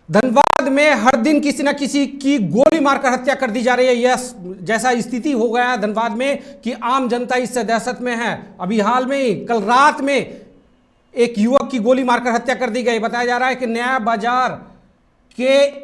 धनबाद में हर दिन किसी न किसी की गोली मारकर हत्या कर दी जा रही है। यह जैसा स्थिति हो गया है धनबाद में कि आम जनता इससे दहशत में है। अभी हाल में ही कल रात में एक युवक की गोली मारकर हत्या कर दी गई। बताया जा रहा है कि नया बाजार के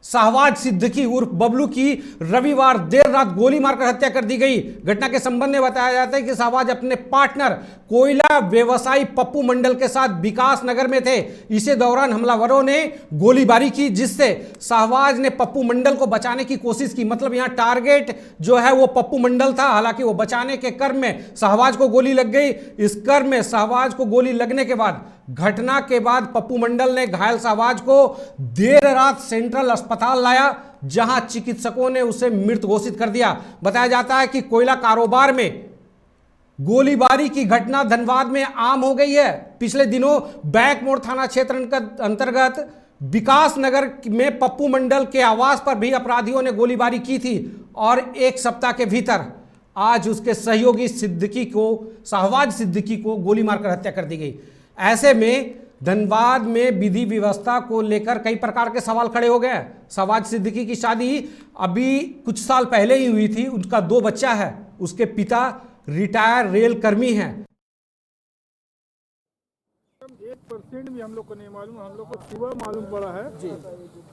शाहबाज सिद्दीकी उर्फ बबलू की रविवार देर रात गोली मारकर हत्या कर दी गई। घटना के संबंध में बताया जाता है कि शाहबाज अपने पार्टनर कोयला व्यवसायी पप्पू मंडल के साथ विकास नगर में थे। इसी दौरान हमलावरों ने गोलीबारी की, जिससे शाहबाज ने पप्पू मंडल को बचाने की कोशिश की। मतलब यहां टारगेट जो है वो पप्पू मंडल था। हालांकि वो बचाने के क्रम में शाहबाज को गोली लग गई। इस क्रम में शाहबाज को गोली लगने के बाद घटना के बाद पप्पू मंडल ने घायल शाहबाज को देर रात सेंट्रल अस्पताल लाया, जहां चिकित्सकों ने उसे मृत घोषित कर दिया। बताया जाता है कि कोयला कारोबार में गोलीबारी की घटना धनबाद में आम हो गई है। पिछले दिनों बैक मोड़ थाना क्षेत्र अंतर्गत विकास नगर में पप्पू मंडल के आवास पर भी अपराधियों ने गोलीबारी की थी और एक सप्ताह के भीतर आज उसके सहयोगी शाहबाज सिद्दीकी को गोली मारकर हत्या कर दी गई। ऐसे में धनबाद में विधि व्यवस्था को लेकर कई प्रकार के सवाल खड़े हो गए। शाहबाज सिद्दीकी की शादी अभी कुछ साल पहले ही हुई थी। उनका 2 बच्चा है। उसके पिता रिटायर रेल कर्मी हैं। 1% भी हम लोग को नहीं मालूम। हम लोग को सुबह मालूम पड़ा है जी।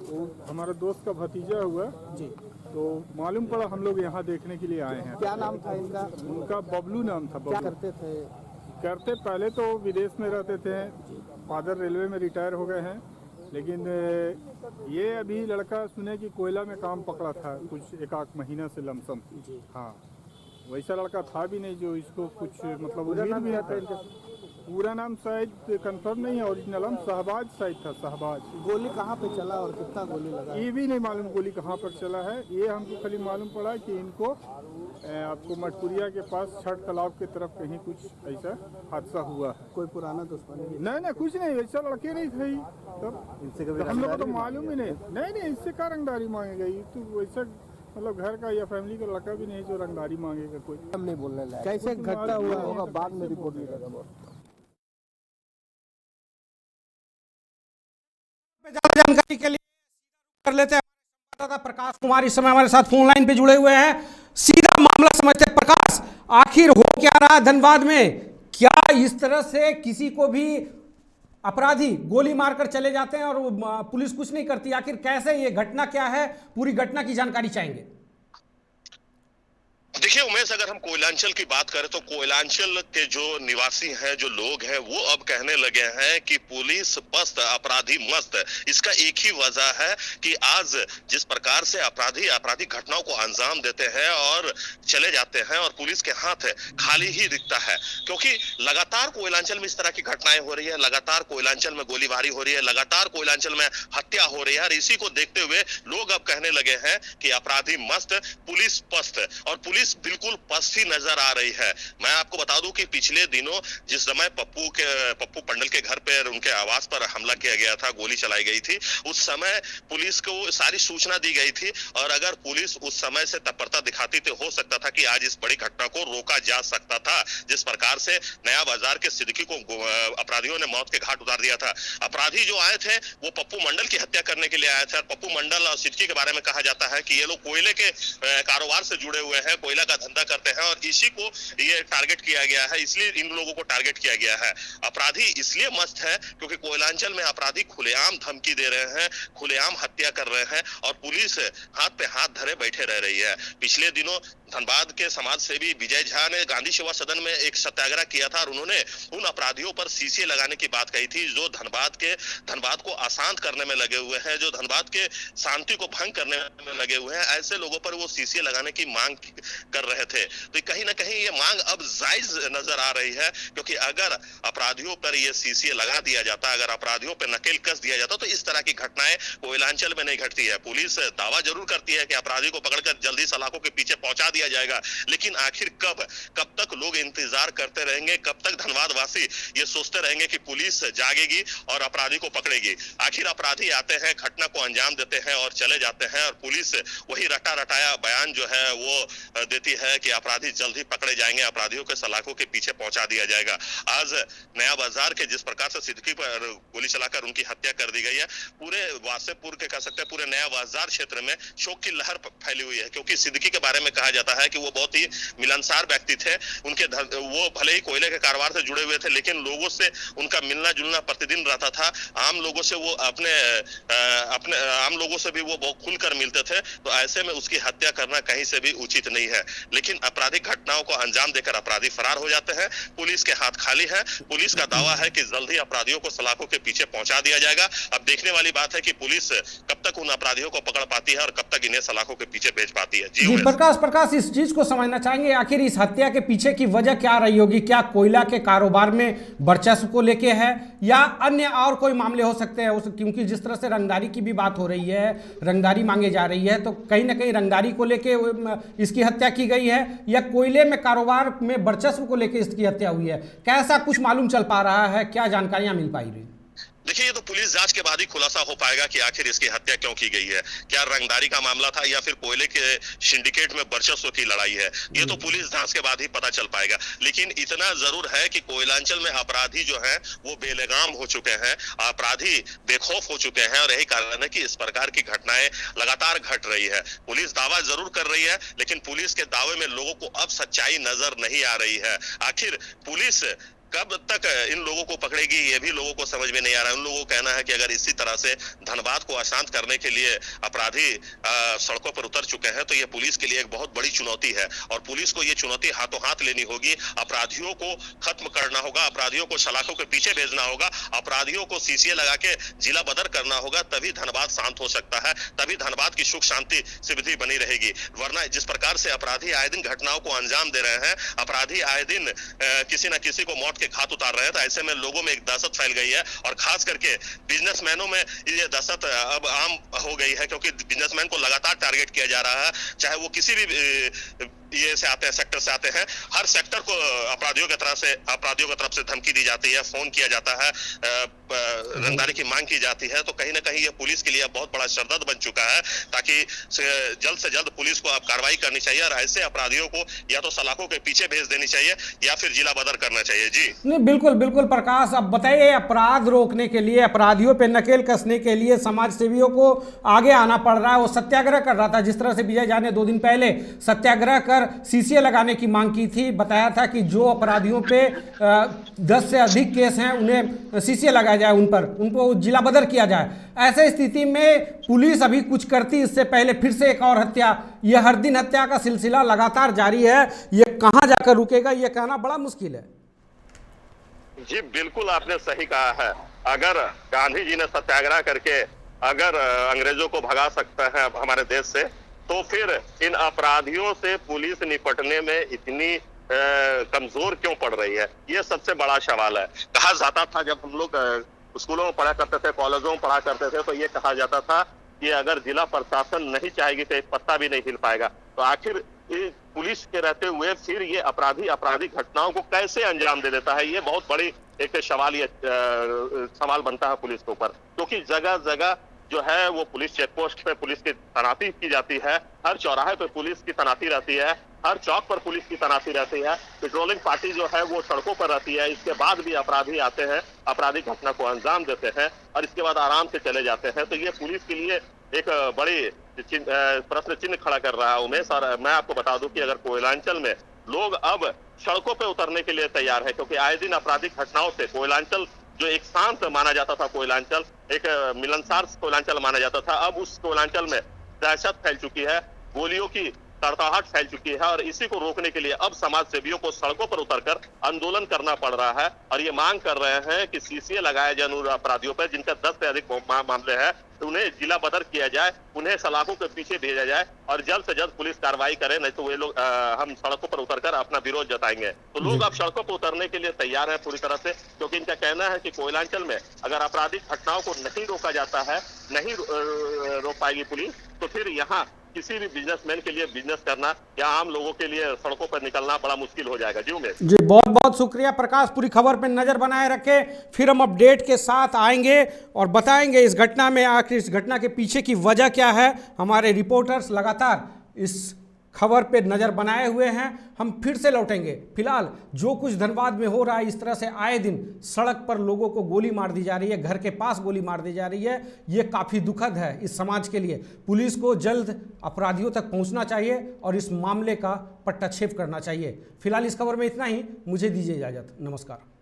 तो हमारे दोस्त का भतीजा हुआ जी, तो मालूम पड़ा। हम लोग यहाँ देखने के लिए आए हैं। क्या नाम था इनका? उनका बबलू नाम था। क्या करते थे? पहले तो विदेश में रहते थे। फादर रेलवे में रिटायर हो गए हैं, लेकिन ये अभी लड़का सुने कि कोयला में काम पकड़ा था कुछ 1-8 महीना से लमसम। हाँ, वैसा लड़का था भी नहीं जो इसको कुछ मतलब उम्मीद भी है। पूरा नाम शायद कंफर्म नहीं है, ओरिजिनल नाम शाहबाज शायद था। शाहबाज। गोली कहाँ पे चला और कितना गोली लगा ये भी नहीं मालूम गोली कहाँ पर चला है। ये हमको खाली मालूम पड़ा कि इनको आपको मटपुरिया के पास छठ तालाब की तरफ कहीं कुछ ऐसा हादसा हुआ है। कोई पुराना दुश्मनी? नहीं, कुछ नहीं। वैसा लड़के नहीं थे। तब इनसे कभी हम लोग को तो मालूम ही नहीं। इससे क्या रंगदारी मांगेगा? ये तो वैसा मतलब घर का या फैमिली का लड़का भी नहीं जो रंगदारी मांगेगा। कोई हम नहीं बोलने लायक। कैसे घटना हुआ होगा बाद में रिपोर्ट मिलेगा। जानकारी के लिए कर लेते हैं प्रकाश कुमार इस समय हमारे साथ फोन लाइन पे जुड़े हुए हैं। सीधा मामला समझते हैं। प्रकाश, आखिर हो क्या रहा धनबाद में? क्या इस तरह से किसी को भी अपराधी गोली मारकर चले जाते हैं और पुलिस कुछ नहीं करती? आखिर कैसे, ये घटना क्या है? पूरी घटना की जानकारी चाहेंगे। देखिए उमेश, अगर हम कोयलांचल की बात करें तो कोयलांचल के जो निवासी हैं, जो लोग हैं, वो अब कहने लगे हैं कि पुलिस पस्त, अपराधी मस्त। इसका एक ही वजह है कि आज जिस प्रकार से अपराधी घटनाओं को अंजाम देते हैं और चले जाते हैं और पुलिस के हाथ खाली ही दिखता है, क्योंकि लगातार कोयलांचल में इस तरह की घटनाएं हो रही है। लगातार कोयलांचल में गोलीबारी हो रही है। लगातार कोयलांचल में हत्या हो रही है। और इसी को देखते हुए लोग अब कहने लगे हैं कि अपराधी मस्त, पुलिस पस्त। और पुलिस बिल्कुल पस्त ही नजर आ रही है। मैं आपको बता दूं कि पिछले दिनों जिस समय पप्पू मंडल के घर पर, उनके आवास पर हमला किया गया था, गोली चलाई गई थी, उस समय पुलिस को सारी सूचना दी गई थी। और अगर पुलिस उस समय से तत्परता दिखाती तो हो सकता था कि आज इस बड़ी घटना को रोका जा सकता था। जिस प्रकार से नया बाजार के सिद्दीकी को अपराधियों ने मौत के घाट उतार दिया था। अपराधी जो आए थे वो पप्पू मंडल की हत्या करने के लिए आए थे। और पप्पू मंडल और सिद्दीकी के बारे में कहा जाता है कि ये लोग कोयले के कारोबार से जुड़े हुए हैं, कोयला का धंधा करते हैं और इसी को ये टारगेट किया गया है। इसलिए इन लोगों को टारगेट किया गया है। अपराधी इसलिए मस्त है क्योंकि कोयलांचल में अपराधी खुलेआम धमकी दे रहे हैं, खुलेआम हत्या कर रहे हैं और पुलिस हाथ पे हाथ धरे बैठे रह रही है। पिछले दिनों धनबाद के समाज सेवी विजय झा ने गांधी सेवा सदन में एक सत्याग्रह किया था और उन्होंने उन अपराधियों पर सीसीए लगाने की बात कही थी जो धनबाद को अशांत करने में लगे हुए हैं, जो धनबाद के शांति को भंग करने में लगे हुए हैं। ऐसे लोगों पर वो सीसीए लगाने की मांग कर रहे थे। तो कहीं ना कहीं ये मांग अब जायज नजर आ रही है, क्योंकि अगर अपराधियों पर ये सीसीए लगा दिया जाता, अगर अपराधियों पर नकेल कस दिया जाता तो इस तरह की घटनाएं कोयलांचल में नहीं घटती है। पुलिस दावा जरूर करती है कि अपराधी को पकड़कर जल्दी सलाखों के पीछे पहुंचा दिया दिया जाएगा। लेकिन आखिर कब तक लोग इंतजार करते रहेंगे, कब तक धनबाद वासी ये सोचते रहेंगे कि पुलिस जागेगी और अपराधी को पकड़ेगी। आखिर अपराधी आते हैं, घटना को अंजाम देते हैं और चले जाते हैं, और पुलिस वही रटा रटाया बयान जो है वो देती है कि अपराधी जल्द ही पकड़े जाएंगे, अपराधियों के सलाखों के पीछे पहुंचा दिया जाएगा। आज नया बाजार के जिस प्रकार से सिद्दीकी पर गोली चलाकर उनकी हत्या कर दी गई है, पूरे वासेपुर के कह सकते हैं पूरे नया बाजार क्षेत्र में शोक की लहर फैली हुई है, क्योंकि सिद्दीकी के बारे में कहा जाता है कि वो बहुत ही मिलनसार व्यक्ति थे। उनके वो भले ही कोयले के कारोबार से जुड़े हुए थे, लेकिन लोगों से उनका मिलना जुलना प्रतिदिन रहता था। आम लोगों से वो अपने आम लोगों से भी वो बहुत खुलकर मिलते थे। तो ऐसे में उसकी हत्या करना कहीं से भी उचित नहीं है। लेकिन आपराधिक घटनाओं को अंजाम देकर अपराधी फरार हो जाते हैं। पुलिस के हाथ खाली है। पुलिस का दावा है कि जल्द ही अपराधियों को सलाखों के पीछे पहुंचा दिया जाएगा। अब देखने वाली बात है कि पुलिस कब तक उन अपराधियों को पकड़ पाती है और कब तक इन्हें सलाखों के पीछे भेज पाती है। जी प्रकाश इस चीज को समझना चाहेंगे, आखिर इस हत्या के पीछे की वजह क्या रही होगी? क्या कोयला के कारोबार में वर्चस्व को लेके है या अन्य और कोई मामले हो सकते हैं? क्योंकि जिस तरह से रंगदारी की भी बात हो रही है, रंगदारी मांगे जा रही है, तो कहीं ना कहीं रंगदारी को लेके इसकी हत्या की गई है या कोयले में कारोबार में वर्चस्व को लेके इसकी हत्या हुई है? कैसा कुछ मालूम चल पा रहा है? क्या जानकारियां मिल पाई रही? देखिए, ये तो पुलिस जांच के बाद ही खुलासा हो पाएगा कि आखिर इसकी हत्या क्यों की गई है। क्या रंगदारी का मामला था या फिर कोयले के सिंडिकेट में वर्चस्व की लड़ाई है? ये तो पुलिस जांच के बाद ही पता चल पाएगा। लेकिन इतना जरूर है कि कोयलांचल में अपराधी जो है वो बेलगाम हो चुके हैं, अपराधी बेखौफ हो चुके हैं, और यही कारण है कि इस प्रकार की घटनाएं लगातार घट रही है। पुलिस दावा जरूर कर रही है, लेकिन पुलिस के दावे में लोगों को अब सच्चाई नजर नहीं आ रही है। आखिर पुलिस कब तक इन लोगों को पकड़ेगी, ये भी लोगों को समझ में नहीं आ रहा है। उन लोगों को कहना है कि अगर इसी तरह से धनबाद को अशांत करने के लिए अपराधी सड़कों पर उतर चुके हैं, तो ये पुलिस के लिए एक बहुत बड़ी चुनौती है, और पुलिस को ये चुनौती हाथों हाथ लेनी होगी। अपराधियों को खत्म करना होगा, अपराधियों को सलाखों के पीछे भेजना होगा, अपराधियों को सीसीए लगा के जिला बदर करना होगा। तभी धनबाद शांत हो सकता है, तभी धनबाद की सुख शांति समृद्धि बनी रहेगी। वरना जिस प्रकार से अपराधी आए दिन घटनाओं को अंजाम दे रहे हैं, अपराधी आए दिन किसी न किसी को मौत हाथ उतार रहे हैं, तो ऐसे में लोगों में एक दहशत फैल गई है, और खास करके बिजनेसमैनों में ये दहशत अब आम हो गई है, क्योंकि बिजनेसमैन को लगातार टारगेट किया जा रहा है। चाहे वो किसी भी ये से आते हैं, सेक्टर से आते हैं, हर सेक्टर को अपराधियों की तरफ से धमकी दी जाती है, फोन किया जाता है, रंगदारी की मांग की जाती है। तो कहीं ना कहीं ये पुलिस के लिए बहुत बड़ा सरदर्द बन चुका है, ताकि जल्द से जल्द पुलिस को अब कार्रवाई करनी चाहिए, और ऐसे अपराधियों को या तो सलाखों के पीछे भेज देनी चाहिए या फिर जिला बदर करना चाहिए। जी नहीं, बिल्कुल प्रकाश, अब बताइए, अपराध रोकने के लिए, अपराधियों पे नकेल कसने के लिए समाज सेवियों को आगे आना पड़ रहा है। वो सत्याग्रह कर रहा था, जिस तरह से विजय झा ने 2 दिन पहले सत्याग्रह कर सीसीए लगाने की मांग की थी। बताया था कि जो अपराधियों पे 10 से अधिक केस हैं उन्हें सीसीए लगाया जाए, उनको जिला बदर किया जाए। ऐसे स्थिति में पुलिस अभी कुछ करती, इससे पहले फिर से एक और हत्या, यह हर दिन हत्या का सिलसिला लगातार जारी है। ये कहां जाकर रुकेगा, ये कहना बड़ा मुश्किल है। जी बिल्कुल, आपने सही कहा है। अगर गांधी जी ने सत्याग्रह करके अगर अंग्रेजों को भगा सकता है हमारे देश से, तो फिर इन अपराधियों से पुलिस निपटने में इतनी कमजोर क्यों पड़ रही है, ये सबसे बड़ा सवाल है। कहा जाता था, जब हम लोग स्कूलों में पढ़ा करते थे, कॉलेजों में पढ़ा करते थे, तो ये कहा जाता था कि अगर जिला प्रशासन नहीं चाहेगी तो एक पत्ता भी नहीं हिल पाएगा। तो आखिर पुलिस के रहते हुए फिर ये अपराधी घटनाओं को कैसे अंजाम दे देता है, ये बहुत बड़ी एक सवाल बनता है पुलिस के ऊपर। क्योंकि जगह जगह जो है वो पुलिस चेक पोस्ट पे पुलिस की तैनाती की जाती है, हर चौराहे पे पुलिस की तैनाती रहती है, हर चौक पर पुलिस की तैनाती रहती है, पेट्रोलिंग पार्टी जो है वो सड़कों पर रहती है। इसके बाद भी अपराधी आते हैं, अपराधी घटना को अंजाम देते हैं और इसके बाद आराम से चले जाते हैं। तो ये पुलिस के लिए एक बड़ी प्रश्न चिन्ह खड़ा कर रहा है उमेश। और मैं आपको बता दूं कि अगर कोयलांचल में लोग अब सड़कों पे उतरने के लिए तैयार है, क्योंकि आए दिन आपराधिक घटनाओं से कोयलांचल जो एक शांत माना जाता था, कोयलांचल एक मिलनसार कोयलांचल माना जाता था, अब उस कोयलांचल में दहशत फैल चुकी है, गोलियों की तड़तड़ाहट फैल चुकी है। और इसी को रोकने के लिए अब समाज सेवियों को सड़कों पर उतरकर आंदोलन करना पड़ रहा है और ये मांग कर रहे हैं कि सीसीए लगाया जाए उन अपराधियों पर जिनका 10 से अधिक मामले हैं, तो उन्हें जिला बदर किया जाए, उन्हें सलाखों के पीछे भेजा जाए और जल्द से जल्द पुलिस कार्रवाई करे, नहीं तो वे लोग हम सड़कों पर उतरकर अपना विरोध जताएंगे। तो लोग अब सड़कों पर उतरने के लिए तैयार है पूरी तरह से, क्योंकि इनका कहना है कि कोयलांचल में अगर आपराधिक घटनाओं को नहीं रोका जाता है, नहीं रोक पाएगी पुलिस, तो फिर यहाँ किसी भी बिजनेसमैन के लिए बिजनेस करना या आम लोगों के लिए सड़कों पर निकलना बड़ा मुश्किल हो जाएगा। जी उमेश जी, बहुत बहुत शुक्रिया प्रकाश। पूरी खबर पे नज़र बनाए रखें, फिर हम अपडेट के साथ आएंगे और बताएंगे इस घटना में आखिर इस घटना के पीछे की वजह क्या है। हमारे रिपोर्टर्स लगातार इस खबर पे नज़र बनाए हुए हैं। हम फिर से लौटेंगे। फिलहाल जो कुछ धनबाद में हो रहा है, इस तरह से आए दिन सड़क पर लोगों को गोली मार दी जा रही है, घर के पास गोली मार दी जा रही है, ये काफ़ी दुखद है इस समाज के लिए। पुलिस को जल्द अपराधियों तक पहुंचना चाहिए और इस मामले का पट्टाछेप करना चाहिए। फिलहाल इस खबर में इतना ही। मुझे दीजिए इजाज़त। नमस्कार।